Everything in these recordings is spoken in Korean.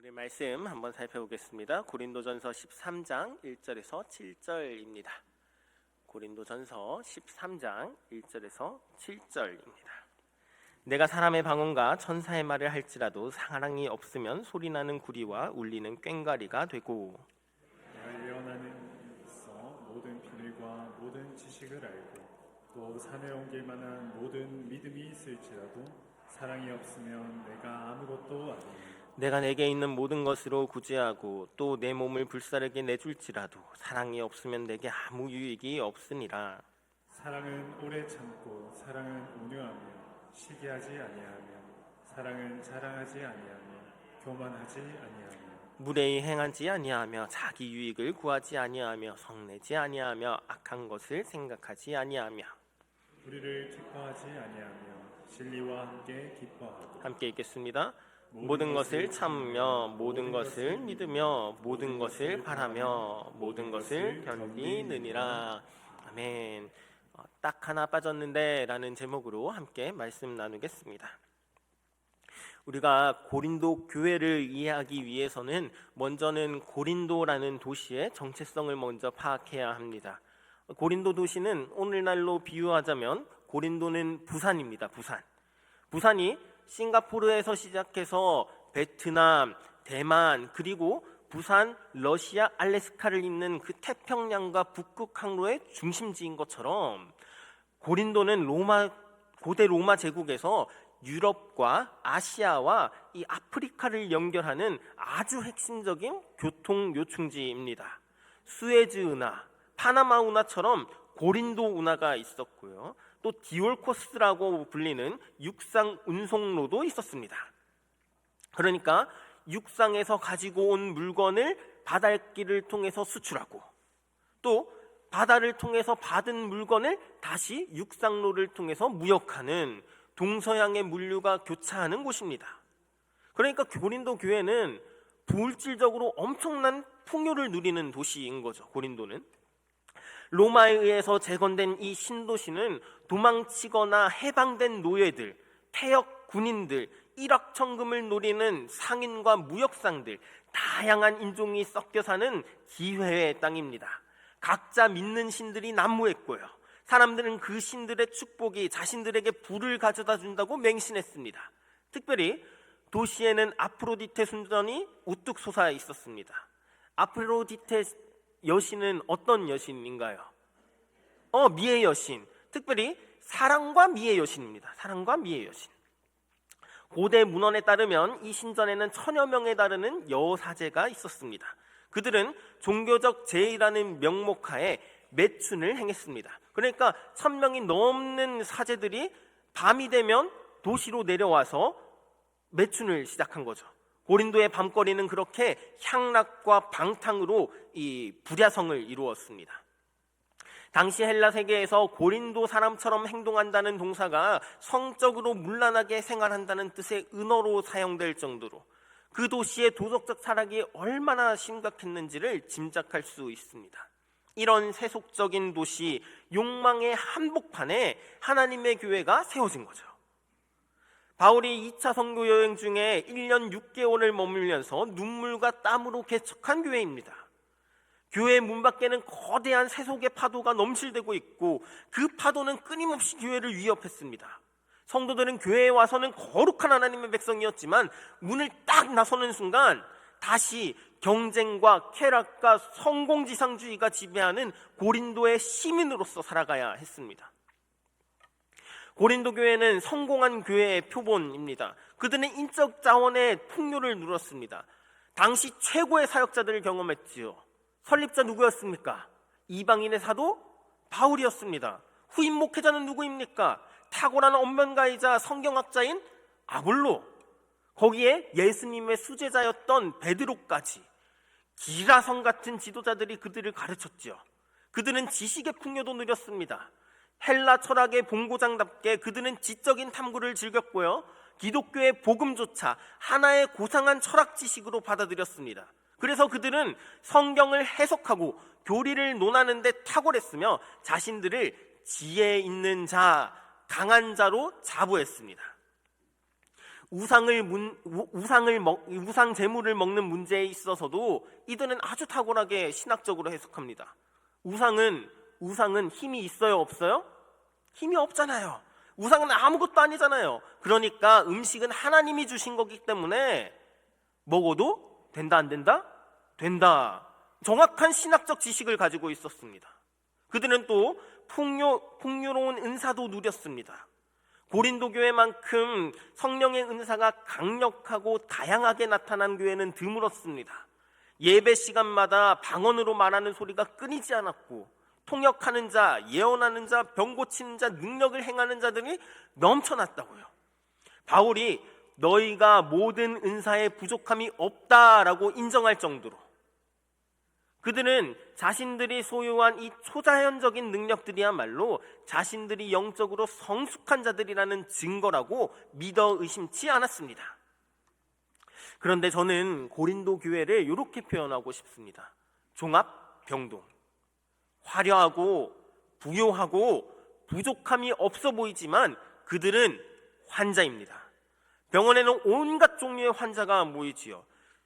오늘 말씀 한번 살펴보겠습니다. 고린도전서 13장 1절에서 7절입니다. 고린도전서 13장 1절에서 7절입니다. 내가 사람의 방언과 천사의 말을 할지라도 사랑이 없으면 소리나는 구리와 울리는 꽹과리가 되고, 내가 예언하는 있어 모든 비밀과 모든 지식을 알고 또 산에 옮길 만한 모든 믿음이 있을지라도 사랑이 없으면 내가 아무것도 아니니. 내가 내게 있는 모든 것으로 구제하고 또 내 몸을 불사르게 내줄지라도 사랑이 없으면 내게 아무 유익이 없으니라. 사랑은 오래 참고 사랑은 온유하며 시기하지 아니하며 사랑은 자랑하지 아니하며 교만하지 아니하며 무례히 행하지 아니하며 자기 유익을 구하지 아니하며 성내지 아니하며 악한 것을 생각하지 아니하며. 우리를 기뻐하지 아니하며 진리와 함께 기뻐하고. 함께 읽겠습니다. 모든 것을 참으며 모든 것을 믿으며 모든 것을 바라며 모든 것을 견디느니라. 아멘. 딱 하나 빠졌는데 라는 제목으로 함께 말씀 나누겠습니다. 우리가 고린도 교회를 이해하기 위해서는 먼저는 고린도라는 도시의 정체성을 먼저 파악해야 합니다. 고린도 도시는 오늘날로 비유하자면 고린도는 부산입니다. 부산이 싱가포르에서 시작해서 베트남, 대만, 그리고 부산, 러시아, 알래스카를 잇는 그 태평양과 북극 항로의 중심지인 것처럼 고린도는 고대 로마 제국에서 유럽과 아시아와 이 아프리카를 연결하는 아주 핵심적인 교통 요충지입니다. 수에즈 운하, 파나마 운하처럼 고린도 운하가 있었고요. 또 디올코스라고 불리는 육상 운송로도 있었습니다. 그러니까 육상에서 가지고 온 물건을 바닷길을 통해서 수출하고 또 바다를 통해서 받은 물건을 다시 육상로를 통해서 무역하는 동서양의 물류가 교차하는 곳입니다. 그러니까 고린도 교회는 물질적으로 엄청난 풍요를 누리는 도시인 거죠. 고린도는 로마에 의해서 재건된 이 신도시는 도망치거나 해방된 노예들, 폐역 군인들, 일확천금을 노리는 상인과 무역상들, 다양한 인종이 섞여 사는 기회의 땅입니다. 각자 믿는 신들이 난무했고요. 사람들은 그 신들의 축복이 자신들에게 부를 가져다 준다고 맹신했습니다. 특별히 도시에는 아프로디테 순전이 우뚝 솟아 있었습니다. 아프로디테 여신은 어떤 여신인가요? 미의 여신. 특별히 사랑과 미의 여신입니다. 사랑과 미의 여신. 고대 문헌에 따르면 이 신전에는 1000여 명에 달하는 여사제가 있었습니다. 그들은 종교적 제의라는 명목하에 매춘을 행했습니다. 그러니까 1000명이 넘는 사제들이 밤이 되면 도시로 내려와서 매춘을 시작한 거죠. 고린도의 밤거리는 그렇게 향락과 방탕으로 이 불야성을 이루었습니다. 당시 헬라 세계에서 고린도 사람처럼 행동한다는 동사가 성적으로 문란하게 생활한다는 뜻의 은어로 사용될 정도로 그 도시의 도덕적 타락이 얼마나 심각했는지를 짐작할 수 있습니다. 이런 세속적인 도시, 욕망의 한복판에 하나님의 교회가 세워진 거죠. 바울이 2차 선교 여행 중에 1년 6개월을 머물면서 눈물과 땀으로 개척한 교회입니다. 교회 문 밖에는 거대한 세속의 파도가 넘실대고 있고 그 파도는 끊임없이 교회를 위협했습니다. 성도들은 교회에 와서는 거룩한 하나님의 백성이었지만 문을 딱 나서는 순간 다시 경쟁과 쾌락과 성공지상주의가 지배하는 고린도의 시민으로서 살아가야 했습니다. 고린도 교회는 성공한 교회의 표본입니다. 그들은 인적 자원의 풍요를 누렸습니다. 당시 최고의 사역자들을 경험했지요. 설립자 누구였습니까? 이방인의 사도 바울이었습니다. 후임 목회자는 누구입니까? 탁월한 언변가이자 성경학자인 아볼로, 거기에 예수님의 수제자였던 베드로까지 기라성 같은 지도자들이 그들을 가르쳤지요. 그들은 지식의 풍요도 누렸습니다. 헬라 철학의 본고장답게 그들은 지적인 탐구를 즐겼고요. 기독교의 복음조차 하나의 고상한 철학 지식으로 받아들였습니다. 그래서 그들은 성경을 해석하고 교리를 논하는 데 탁월했으며 자신들을 지혜 있는 자, 강한 자로 자부했습니다. 우상 제물을 먹는 문제에 있어서도 이들은 아주 탁월하게 신학적으로 해석합니다. 우상은 힘이 있어요, 없어요? 힘이 없잖아요. 우상은 아무것도 아니잖아요. 그러니까 음식은 하나님이 주신 거기 때문에 먹어도 된다, 안 된다? 된다. 정확한 신학적 지식을 가지고 있었습니다. 그들은 또 풍요로운 은사도 누렸습니다. 고린도 교회만큼 성령의 은사가 강력하고 다양하게 나타난 교회는 드물었습니다. 예배 시간마다 방언으로 말하는 소리가 끊이지 않았고, 통역하는 자, 예언하는 자, 병 고치는 자, 능력을 행하는 자들이 넘쳐났다고요. 바울이 너희가 모든 은사에 부족함이 없다라고 인정할 정도로 그들은 자신들이 소유한 이 초자연적인 능력들이야말로 자신들이 영적으로 성숙한 자들이라는 증거라고 믿어 의심치 않았습니다. 그런데 저는 고린도 교회를 이렇게 표현하고 싶습니다. 종합 병동. 화려하고 부요하고 부족함이 없어 보이지만 그들은 환자입니다. 병원에는 온갖 종류의 환자가 모이지요.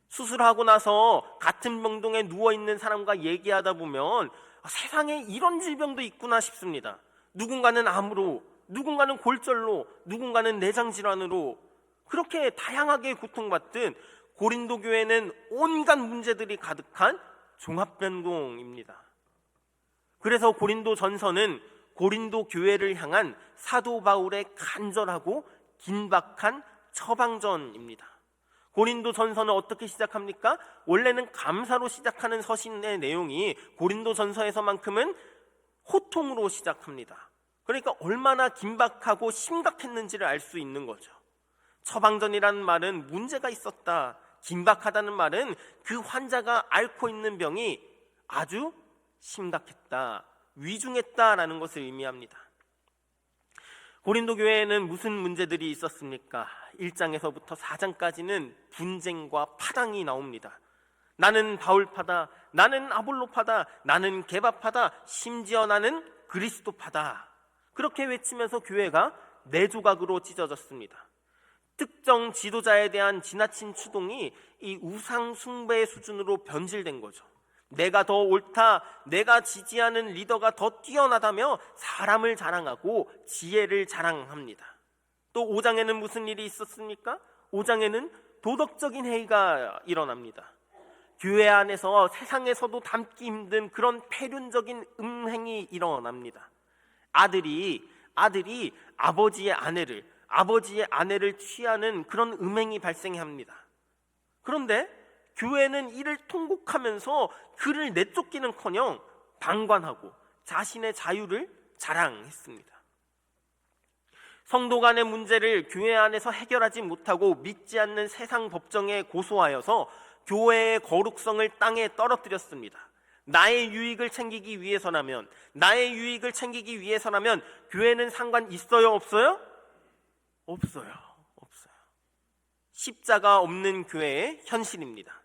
수술하고 나서 같은 병동에 누워있는 사람과 얘기하다 보면 세상에 이런 질병도 있구나 싶습니다. 누군가는 암으로, 누군가는 골절로, 누군가는 내장질환으로 그렇게 다양하게 고통받든 고린도 교회는 온갖 문제들이 가득한 종합병동입니다. 그래서 고린도 전서는 고린도 교회를 향한 사도 바울의 간절하고 긴박한 처방전입니다. 고린도 전서는 어떻게 시작합니까? 원래는 감사로 시작하는 서신의 내용이 고린도 전서에서만큼은 호통으로 시작합니다. 그러니까 얼마나 긴박하고 심각했는지를 알 수 있는 거죠. 처방전이라는 말은 문제가 있었다, 긴박하다는 말은 그 환자가 앓고 있는 병이 아주 심각했다, 위중했다라는 것을 의미합니다. 고린도 교회에는 무슨 문제들이 있었습니까? 1장에서부터 4장까지는 분쟁과 파당이 나옵니다. 나는 바울파다, 나는 아볼로파다, 나는 게바파다, 심지어 나는 그리스도파다. 그렇게 외치면서 교회가 네 조각으로 찢어졌습니다. 특정 지도자에 대한 지나친 추동이 이 우상 숭배의 수준으로 변질된 거죠. 내가 더 옳다, 내가 지지하는 리더가 더 뛰어나다며 사람을 자랑하고 지혜를 자랑합니다. 또 5장에는 무슨 일이 있었습니까? 5장에는 도덕적인 회의가 일어납니다. 교회 안에서 세상에서도 담기 힘든 그런 폐륜적인 음행이 일어납니다. 아들이 아버지의 아내를 취하는 그런 음행이 발생합니다. 그런데 교회는 이를 통곡하면서 그를 내쫓기는커녕 방관하고 자신의 자유를 자랑했습니다. 성도 간의 문제를 교회 안에서 해결하지 못하고 믿지 않는 세상 법정에 고소하여서 교회의 거룩성을 땅에 떨어뜨렸습니다. 나의 유익을 챙기기 위해서라면 교회는 상관 있어요, 없어요? 없어요. 십자가 없는 교회의 현실입니다.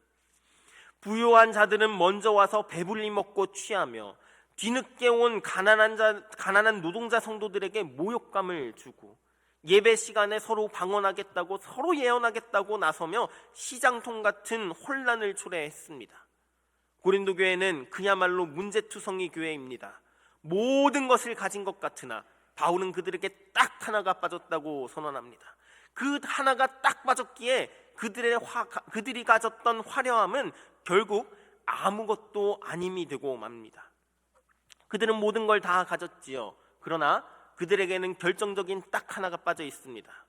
부요한 자들은 먼저 와서 배불리 먹고 취하며 뒤늦게 온 가난한 노동자 성도들에게 모욕감을 주고 예배 시간에 서로 방언하겠다고, 서로 예언하겠다고 나서며 시장통 같은 혼란을 초래했습니다. 고린도 교회는 그야말로 문제투성이 교회입니다. 모든 것을 가진 것 같으나 바울은 그들에게 딱 하나가 빠졌다고 선언합니다. 그 하나가 딱 빠졌기에 그들이 가졌던 화려함은 결국 아무것도 아님이 되고 맙니다. 그들은 모든 걸 다 가졌지요. 그러나 그들에게는 결정적인 딱 하나가 빠져 있습니다.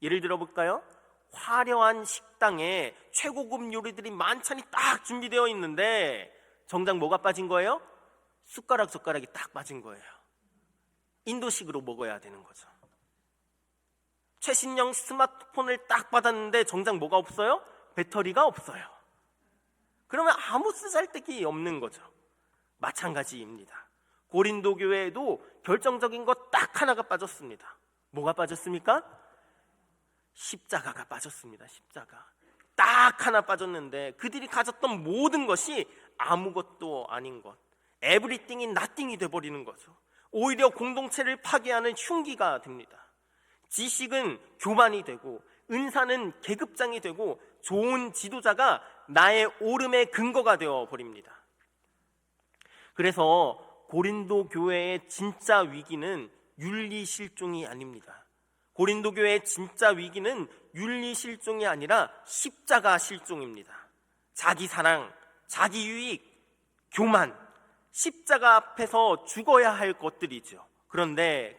예를 들어 볼까요? 화려한 식당에 최고급 요리들이 만찬이 딱 준비되어 있는데 정작 뭐가 빠진 거예요? 숟가락이 딱 빠진 거예요. 인도식으로 먹어야 되는 거죠. 최신형 스마트폰을 딱 받았는데 정작 뭐가 없어요? 배터리가 없어요. 그러면 아무 쓰잘데기 없는 거죠. 마찬가지입니다. 고린도 교회에도 결정적인 것 딱 하나가 빠졌습니다. 뭐가 빠졌습니까? 십자가가 빠졌습니다. 십자가. 딱 하나 빠졌는데 그들이 가졌던 모든 것이 아무것도 아닌 것, 에브리띵이 나띵이 돼버리는 거죠. 오히려 공동체를 파괴하는 흉기가 됩니다. 지식은 교만이 되고 은사는 계급장이 되고 좋은 지도자가 나의 오름의 근거가 되어 버립니다. 그래서 고린도 교회의 진짜 위기는 윤리 실종이 아닙니다. 고린도 교회의 진짜 위기는 윤리 실종이 아니라 십자가 실종입니다. 자기 사랑, 자기 유익, 교만, 십자가 앞에서 죽어야 할 것들이죠. 그런데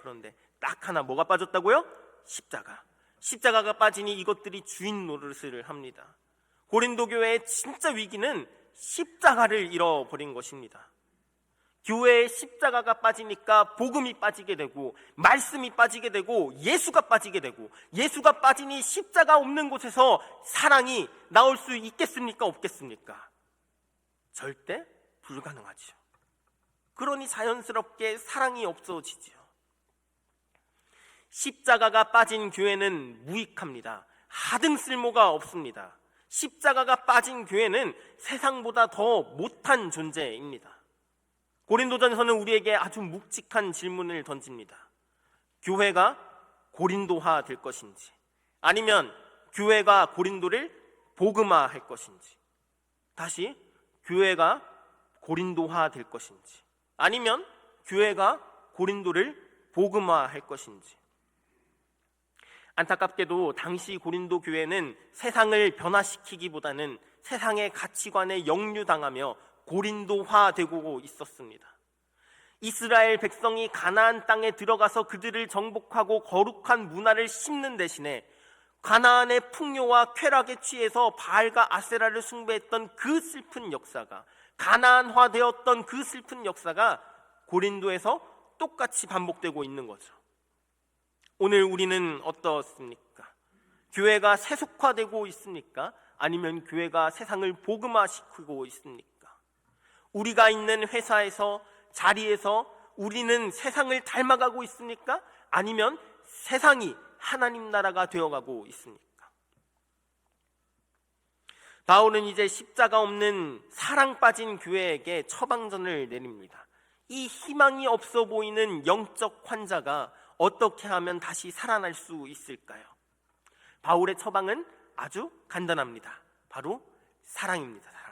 딱 하나 뭐가 빠졌다고요? 십자가가 빠지니 이것들이 주인 노릇을 합니다. 고린도 교회의 진짜 위기는 십자가를 잃어버린 것입니다. 교회의 십자가가 빠지니까 복음이 빠지게 되고 말씀이 빠지게 되고 예수가 빠지게 되고, 예수가 빠지니 십자가 없는 곳에서 사랑이 나올 수 있겠습니까? 없겠습니까? 절대 불가능하죠. 그러니 자연스럽게 사랑이 없어지죠. 십자가가 빠진 교회는 무익합니다. 하등 쓸모가 없습니다. 십자가가 빠진 교회는 세상보다 더 못한 존재입니다. 고린도전서는 우리에게 아주 묵직한 질문을 던집니다. 교회가 고린도화 될 것인지, 아니면 교회가 고린도를 복음화할 것인지, 다시 교회가 고린도화 될 것인지, 아니면 교회가 고린도를 복음화할 것인지. 안타깝게도 당시 고린도 교회는 세상을 변화시키기보다는 세상의 가치관에 역류당하며 고린도화되고 있었습니다. 이스라엘 백성이 가나안 땅에 들어가서 그들을 정복하고 거룩한 문화를 심는 대신에 가나안의 풍요와 쾌락에 취해서 바알과 아세라를 숭배했던 그 슬픈 역사가, 가나안화되었던 그 슬픈 역사가 고린도에서 똑같이 반복되고 있는 거죠. 오늘 우리는 어떻습니까? 교회가 세속화되고 있습니까? 아니면 교회가 세상을 복음화시키고 있습니까? 우리가 있는 회사에서, 자리에서 우리는 세상을 닮아가고 있습니까? 아니면 세상이 하나님 나라가 되어가고 있습니까? 바울은 이제 십자가 없는 사랑 빠진 교회에게 처방전을 내립니다. 이 희망이 없어 보이는 영적 환자가 어떻게 하면 다시 살아날 수 있을까요? 바울의 처방은 아주 간단합니다. 바로 사랑입니다. 사랑.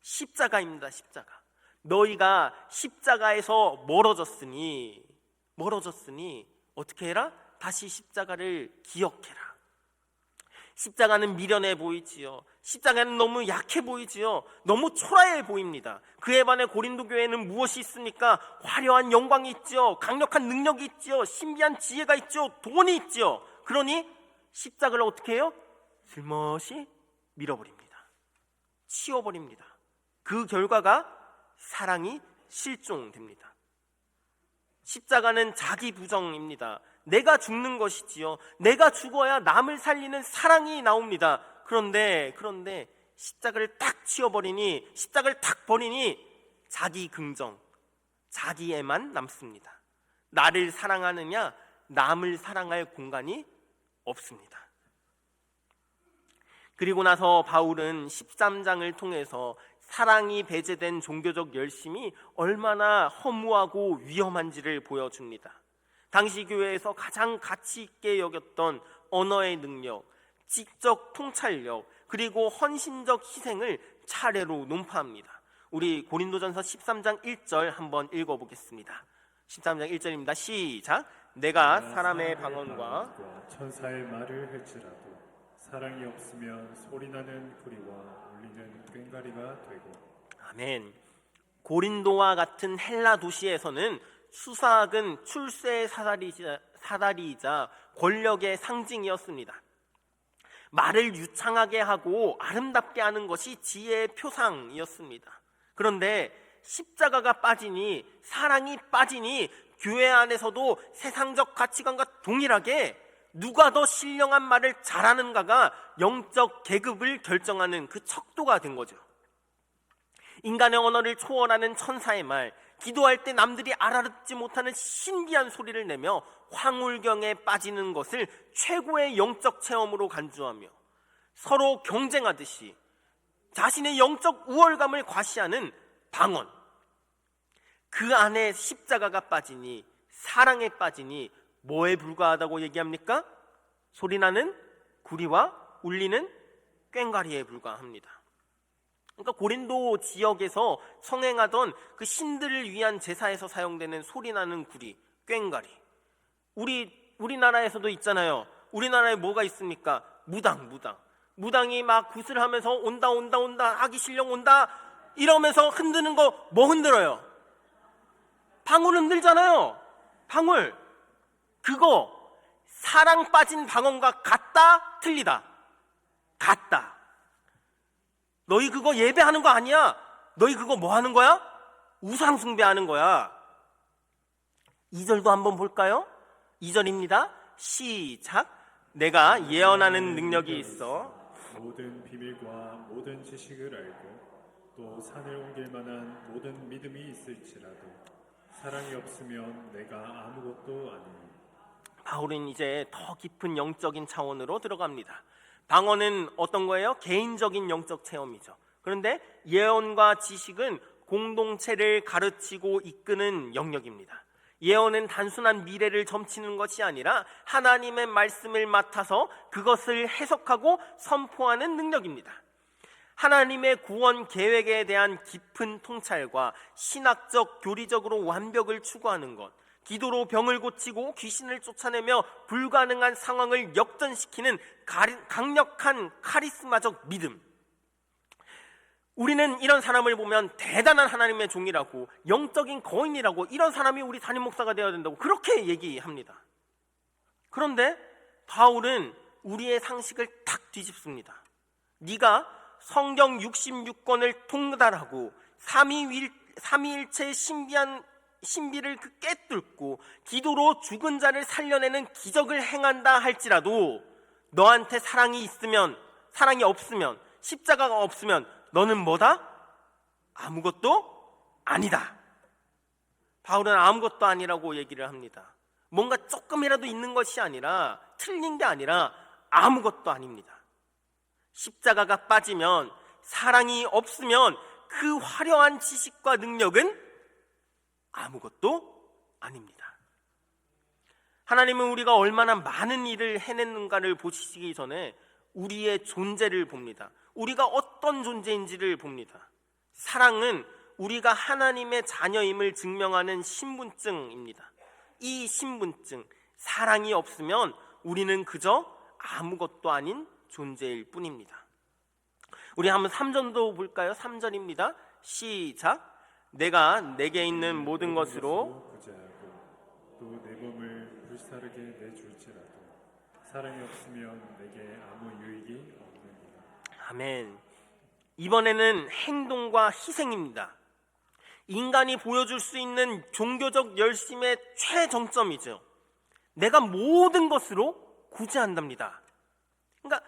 십자가입니다. 십자가. 너희가 십자가에서 멀어졌으니 어떻게 해라? 다시 십자가를 기억해라. 십자가는 미련해 보이지요. 십자가는 너무 약해 보이지요. 너무 초라해 보입니다. 그에 반해 고린도 교회는 무엇이 있습니까? 화려한 영광이 있지요. 강력한 능력이 있지요. 신비한 지혜가 있지요. 돈이 있지요. 그러니 십자가를 어떻게 해요? 슬며시 밀어버립니다. 치워버립니다. 그 결과가 사랑이 실종됩니다. 십자가는 자기 부정입니다. 내가 죽는 것이지요. 내가 죽어야 남을 살리는 사랑이 나옵니다. 그런데 십자가를 딱 치워버리니, 십자가를 딱 버리니 자기 긍정, 자기애만 남습니다. 나를 사랑하느냐, 남을 사랑할 공간이 없습니다. 그리고 나서 바울은 13장을 통해서 사랑이 배제된 종교적 열심이 얼마나 허무하고 위험한지를 보여줍니다. 당시 교회에서 가장 가치 있게 여겼던 언어의 능력, 지적 통찰력, 그리고 헌신적 희생을 차례로 논파합니다. 우리 고린도전서 13장 1절 한번 읽어보겠습니다. 13장 1절입니다. 시작. 내가 사람의 방언과 천사의 말을 할지라도 사랑이 없으면 소리나는 구리와 울리는 꽹과리가 되고. 아멘. 고린도와 같은 헬라 도시에서는 수사학은 출세의 사다리이자 권력의 상징이었습니다. 말을 유창하게 하고 아름답게 하는 것이 지혜의 표상이었습니다. 그런데 십자가가 빠지니, 사랑이 빠지니 교회 안에서도 세상적 가치관과 동일하게 누가 더 신령한 말을 잘하는가가 영적 계급을 결정하는 그 척도가 된 거죠. 인간의 언어를 초월하는 천사의 말, 기도할 때 남들이 알아듣지 못하는 신비한 소리를 내며 황홀경에 빠지는 것을 최고의 영적 체험으로 간주하며 서로 경쟁하듯이 자신의 영적 우월감을 과시하는 방언, 그 안에 십자가가 빠지니, 사랑에 빠지니 뭐에 불과하다고 얘기합니까? 소리나는 구리와 울리는 꽹과리에 불과합니다. 그러니까 고린도 지역에서 성행하던 그 신들을 위한 제사에서 사용되는 소리나는 구리, 꽹과리. 우리나라에서도 있잖아요. 우리나라에 뭐가 있습니까? 무당이 막 구슬하면서 온다 하기 실력 온다 이러면서 흔드는 거 뭐 흔들어요? 방울 흔들잖아요. 방울. 그거 사랑 빠진 방언과 같다 틀리다? 같다. 너희 그거 예배하는 거 아니야. 너희 그거 뭐 하는 거야? 우상 숭배하는 거야. 2절도 한번 볼까요? 2절입니다. 시작. 내가 예언하는 능력이 있어 모든 비밀과 모든 지식을 알고 또 산을 옮길 만한 모든 믿음이 있을지라도 사랑이 없으면 내가 아무것도 아니니. 바울은 이제 더 깊은 영적인 차원으로 들어갑니다. 방언은 어떤 거예요? 개인적인 영적 체험이죠. 그런데 예언과 지식은 공동체를 가르치고 이끄는 영역입니다. 예언은 단순한 미래를 점치는 것이 아니라 하나님의 말씀을 맡아서 그것을 해석하고 선포하는 능력입니다. 하나님의 구원 계획에 대한 깊은 통찰과 신학적, 교리적으로 완벽을 추구하는 것, 기도로 병을 고치고 귀신을 쫓아내며 불가능한 상황을 역전시키는 강력한 카리스마적 믿음. 우리는 이런 사람을 보면 대단한 하나님의 종이라고, 영적인 거인이라고, 이런 사람이 우리 담임 목사가 되어야 된다고 그렇게 얘기합니다. 그런데 바울은 우리의 상식을 탁 뒤집습니다. 네가 성경 66권을 통달하고 삼위일체의 신비를 깨뚫고 기도로 죽은 자를 살려내는 기적을 행한다 할지라도 너한테 사랑이 없으면, 십자가가 없으면 너는 뭐다? 아무것도 아니다. 바울은 아무것도 아니라고 얘기를 합니다. 뭔가 조금이라도 있는 것이 아니라, 틀린 게 아니라 아무것도 아닙니다. 십자가가 빠지면, 사랑이 없으면 그 화려한 지식과 능력은 아무것도 아닙니다. 하나님은 우리가 얼마나 많은 일을 해냈는가를 보시기 전에 우리의 존재를 봅니다. 우리가 어떤 존재인지를 봅니다. 사랑은 우리가 하나님의 자녀임을 증명하는 신분증입니다. 이 신분증, 사랑이 없으면 우리는 그저 아무것도 아닌 존재일 뿐입니다. 우리 한번 3절도 볼까요? 3절입니다. 시작. 내가 내게 있는 모든 것으로 구제하고 또 내 몸을 불사르게 내줄지라도 사랑이 없으면 내게 아무 유익이 없느니라. 아멘. 이번에는 행동과 희생입니다. 인간이 보여줄 수 있는 종교적 열심의 최정점이죠. 내가 모든 것으로 구제한답니다. 그러니까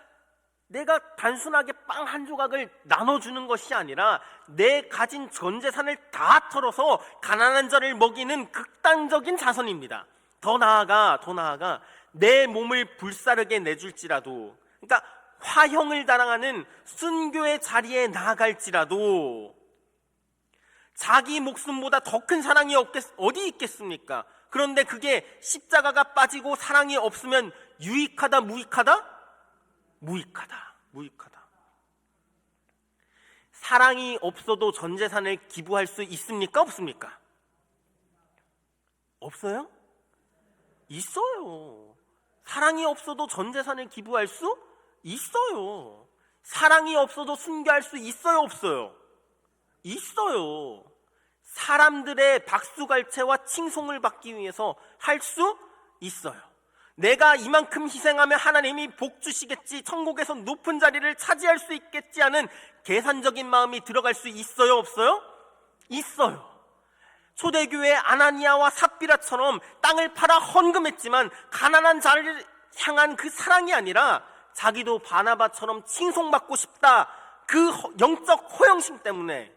내가 단순하게 빵 한 조각을 나눠주는 것이 아니라 내 가진 전 재산을 다 털어서 가난한 자를 먹이는 극단적인 자선입니다. 더 나아가 내 몸을 불사르게 내줄지라도, 그러니까 화형을 달아가는 순교의 자리에 나아갈지라도, 자기 목숨보다 더 큰 사랑이 어디 있겠습니까? 그런데 그게 십자가가 빠지고 사랑이 없으면 유익하다, 무익하다? 무익하다. 사랑이 없어도 전 재산을 기부할 수 있습니까? 없습니까? 없어요? 있어요. 사랑이 없어도 전 재산을 기부할 수 있어요. 사랑이 없어도 순교할 수 있어요? 없어요? 있어요. 사람들의 박수갈채와 칭송을 받기 위해서 할 수 있어요. 내가 이만큼 희생하면 하나님이 복 주시겠지, 천국에서 높은 자리를 차지할 수 있겠지 하는 계산적인 마음이 들어갈 수 있어요? 없어요? 있어요. 초대교회 아나니아와 삽비라처럼 땅을 팔아 헌금했지만 가난한 자를 향한 그 사랑이 아니라 자기도 바나바처럼 칭송받고 싶다, 그 영적 허영심 때문에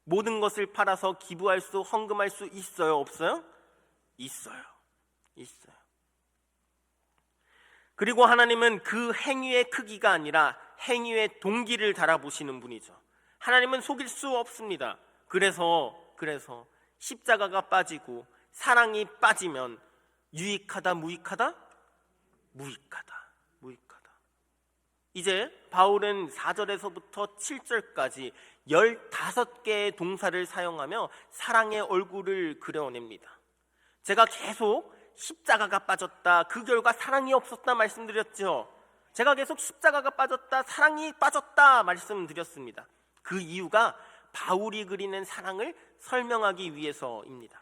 모든 것을 팔아서 기부할 수, 헌금할 수 있어요? 없어요? 있어요. 그리고 하나님은 그 행위의 크기가 아니라 행위의 동기를 달아보시는 분이죠. 하나님은 속일 수 없습니다. 그래서 십자가가 빠지고 사랑이 빠지면 유익하다, 무익하다? 무익하다. 이제 바울은 4절에서부터 7절까지 15개의 동사를 사용하며 사랑의 얼굴을 그려냅니다. 제가 계속 십자가가 빠졌다, 그 결과 사랑이 없었다 말씀드렸죠. 제가 계속 십자가가 빠졌다, 사랑이 빠졌다 말씀드렸습니다. 그 이유가 바울이 그리는 사랑을 설명하기 위해서입니다.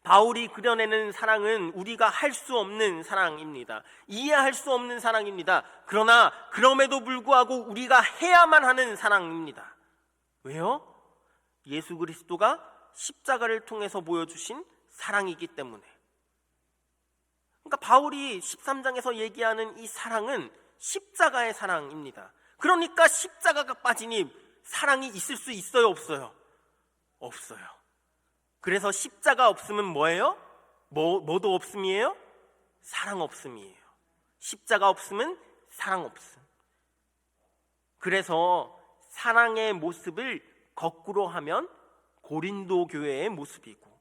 바울이 그려내는 사랑은 우리가 할 수 없는 사랑입니다. 이해할 수 없는 사랑입니다. 그러나 그럼에도 불구하고 우리가 해야만 하는 사랑입니다. 왜요? 예수 그리스도가 십자가를 통해서 보여주신 사랑이기 때문에. 그러니까 바울이 13장에서 얘기하는 이 사랑은 십자가의 사랑입니다. 그러니까 십자가가 빠지니 사랑이 있을 수 있어요, 없어요? 없어요. 그래서 십자가 없음은 뭐예요? 뭐도 없음이에요? 사랑 없음이에요. 십자가 없음은 사랑 없음. 그래서 사랑의 모습을 거꾸로 하면 고린도 교회의 모습이고,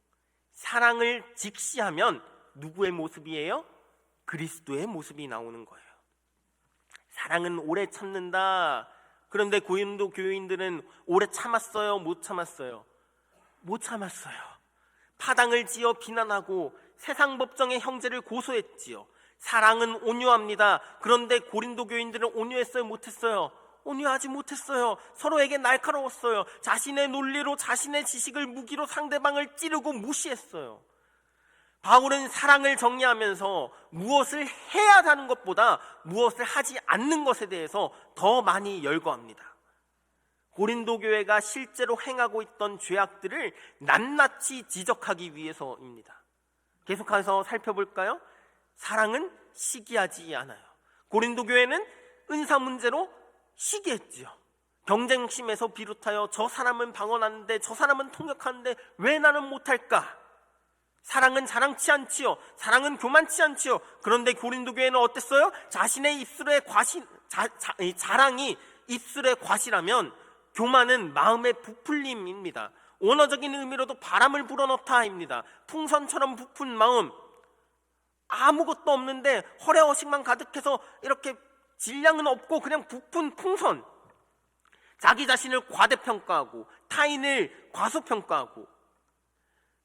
사랑을 직시하면 누구의 모습이에요? 그리스도의 모습이 나오는 거예요. 사랑은 오래 참는다. 그런데 고린도 교인들은 오래 참았어요? 못 참았어요? 못 참았어요. 파당을 지어 비난하고 세상 법정의 형제를 고소했지요. 사랑은 온유합니다. 그런데 고린도 교인들은 온유했어요? 못했어요? 온유하지 못했어요. 서로에게 날카로웠어요. 자신의 논리로, 자신의 지식을 무기로 상대방을 찌르고 무시했어요. 바울은 사랑을 정리하면서 무엇을 해야 하는 것보다 무엇을 하지 않는 것에 대해서 더 많이 열거합니다. 고린도 교회가 실제로 행하고 있던 죄악들을 낱낱이 지적하기 위해서입니다. 계속해서 살펴볼까요? 사랑은 시기하지 않아요. 고린도 교회는 은사 문제로 시기했지요. 경쟁심에서 비롯하여 저 사람은 방언하는데 저 사람은 통역하는데 왜 나는 못할까? 사랑은 자랑치 않지요. 사랑은 교만치 않지요. 그런데 고린도 교회는 어땠어요? 자신의 입술의 자랑이 입술의 과시라면 교만은 마음의 부풀림입니다. 원어적인 의미로도 바람을 불어넣다입니다. 풍선처럼 부푼 마음, 아무것도 없는데 허례허식만 가득해서 이렇게 질량은 없고 그냥 부푼 풍선. 자기 자신을 과대평가하고 타인을 과소평가하고.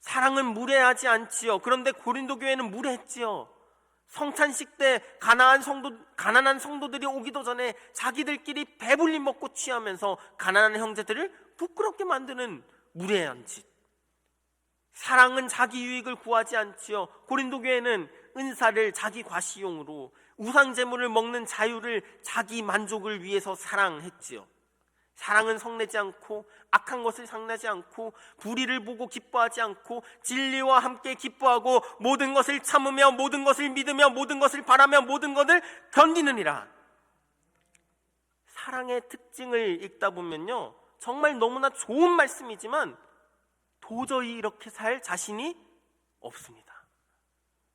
사랑은 무례하지 않지요. 그런데 고린도 교회는 무례했지요. 성찬식 때 가난한 성도들이 오기도 전에 자기들끼리 배불리 먹고 취하면서 가난한 형제들을 부끄럽게 만드는 무례한 짓. 사랑은 자기 유익을 구하지 않지요. 고린도 교회는 은사를 자기 과시용으로, 우상 제물을 먹는 자유를 자기 만족을 위해서 사랑했지요. 사랑은 성내지 않고 악한 것을 상내지 않고 불의를 보고 기뻐하지 않고 진리와 함께 기뻐하고 모든 것을 참으며 모든 것을 믿으며 모든 것을 바라며 모든 것을 견디느니라. 사랑의 특징을 읽다 보면요, 정말 너무나 좋은 말씀이지만 도저히 이렇게 살 자신이 없습니다.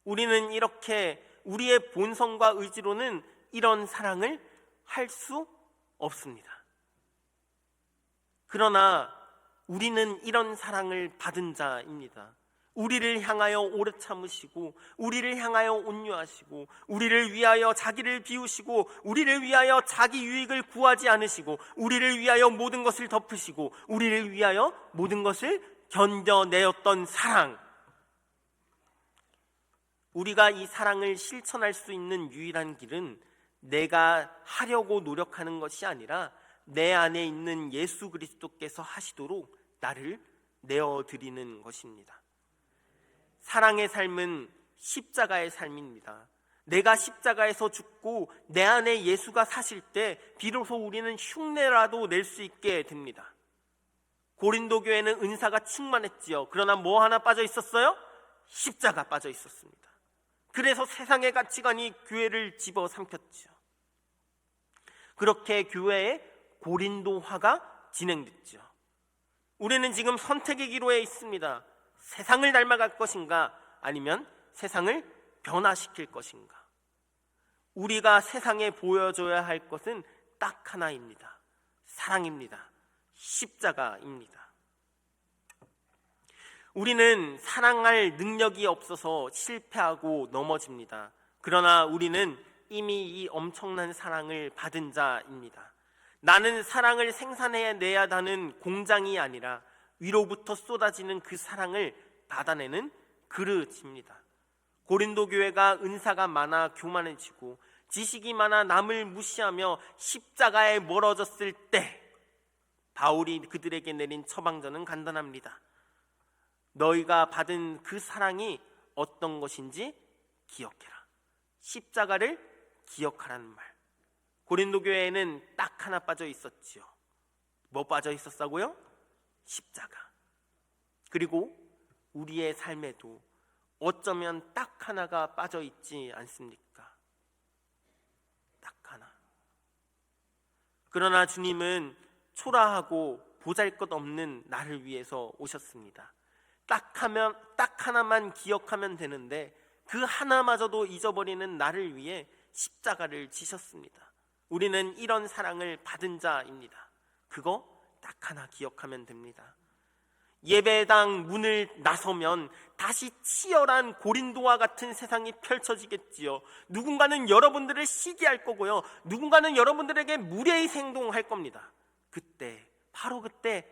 우리는 이렇게 우리의 본성과 의지로는 이런 사랑을 할 수 없습니다. 그러나 우리는 이런 사랑을 받은 자입니다. 우리를 향하여 오래 참으시고 우리를 향하여 온유하시고 우리를 위하여 자기를 비우시고 우리를 위하여 자기 유익을 구하지 않으시고 우리를 위하여 모든 것을 덮으시고 우리를 위하여 모든 것을 견뎌내었던 사랑. 우리가 이 사랑을 실천할 수 있는 유일한 길은 내가 하려고 노력하는 것이 아니라 내 안에 있는 예수 그리스도께서 하시도록 나를 내어드리는 것입니다. 사랑의 삶은 십자가의 삶입니다. 내가 십자가에서 죽고 내 안에 예수가 사실 때 비로소 우리는 흉내라도 낼 수 있게 됩니다. 고린도 교회는 은사가 충만했지요. 그러나 뭐 하나 빠져 있었어요? 십자가 빠져 있었습니다. 그래서 세상의 가치관이 교회를 집어삼켰지요. 그렇게 교회의 고린도화가 진행됐죠. 우리는 지금 선택의 기로에 있습니다. 세상을 닮아갈 것인가 아니면 세상을 변화시킬 것인가. 우리가 세상에 보여줘야 할 것은 딱 하나입니다. 사랑입니다. 십자가입니다. 우리는 사랑할 능력이 없어서 실패하고 넘어집니다. 그러나 우리는 이미 이 엄청난 사랑을 받은 자입니다. 나는 사랑을 생산해내야 하는 공장이 아니라 위로부터 쏟아지는 그 사랑을 받아내는 그릇입니다. 고린도 교회가 은사가 많아 교만해지고 지식이 많아 남을 무시하며 십자가에 멀어졌을 때 바울이 그들에게 내린 처방전은 간단합니다. 너희가 받은 그 사랑이 어떤 것인지 기억해라. 십자가를 기억하라는 말. 고린도 교회에는 딱 하나 빠져 있었지요. 뭐 빠져 있었다고요? 십자가. 그리고 우리의 삶에도 어쩌면 딱 하나가 빠져 있지 않습니까? 딱 하나. 그러나 주님은 초라하고 보잘것없는 나를 위해서 오셨습니다. 딱 하나만 기억하면 되는데 그 하나마저도 잊어버리는 나를 위해 십자가를 지셨습니다. 우리는 이런 사랑을 받은 자입니다. 그거 딱 하나 기억하면 됩니다. 예배당 문을 나서면 다시 치열한 고린도와 같은 세상이 펼쳐지겠지요. 누군가는 여러분들을 시기할 거고요. 누군가는 여러분들에게 무례히 행동할 겁니다. 그때, 바로 그때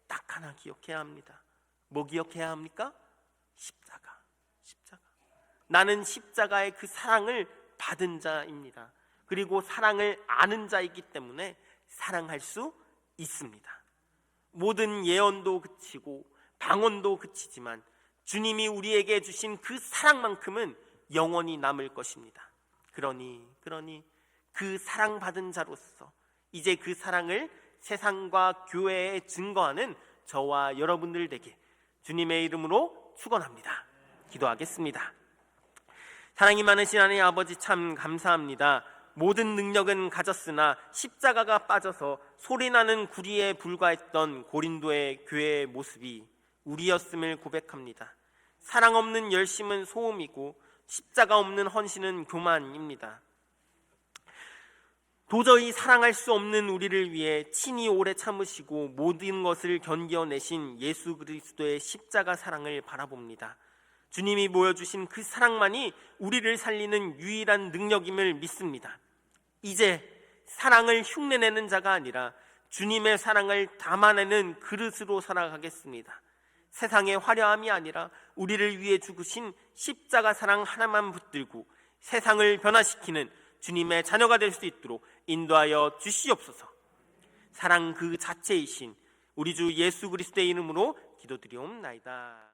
딱 하나 기억해야 합니다. 뭐 기억해야 합니까? 십자가. 나는 십자가의 그 사랑을 받은 자입니다. 그리고 사랑을 아는 자이기 때문에 사랑할 수 있습니다. 모든 예언도 그치고 방언도 그치지만 주님이 우리에게 주신 그 사랑만큼은 영원히 남을 것입니다. 그러니 그 사랑받은 자로서 이제 그 사랑을 세상과 교회에 증거하는 저와 여러분들 되게 주님의 이름으로 축원합니다. 기도하겠습니다. 사랑이 많으신 하나님 아버지, 참 감사합니다. 모든 능력은 가졌으나 십자가가 빠져서 소리나는 구리에 불과했던 고린도의 교회의 모습이 우리였음을 고백합니다. 사랑 없는 열심은 소음이고 십자가 없는 헌신은 교만입니다. 도저히 사랑할 수 없는 우리를 위해 친히 오래 참으시고 모든 것을 견뎌내신 예수 그리스도의 십자가 사랑을 바라봅니다. 주님이 보여주신 그 사랑만이 우리를 살리는 유일한 능력임을 믿습니다. 이제 사랑을 흉내내는 자가 아니라 주님의 사랑을 담아내는 그릇으로 살아가겠습니다. 세상의 화려함이 아니라 우리를 위해 죽으신 십자가 사랑 하나만 붙들고 세상을 변화시키는 주님의 자녀가 될 수 있도록 인도하여 주시옵소서. 사랑 그 자체이신 우리 주 예수 그리스도의 이름으로 기도드리옵나이다.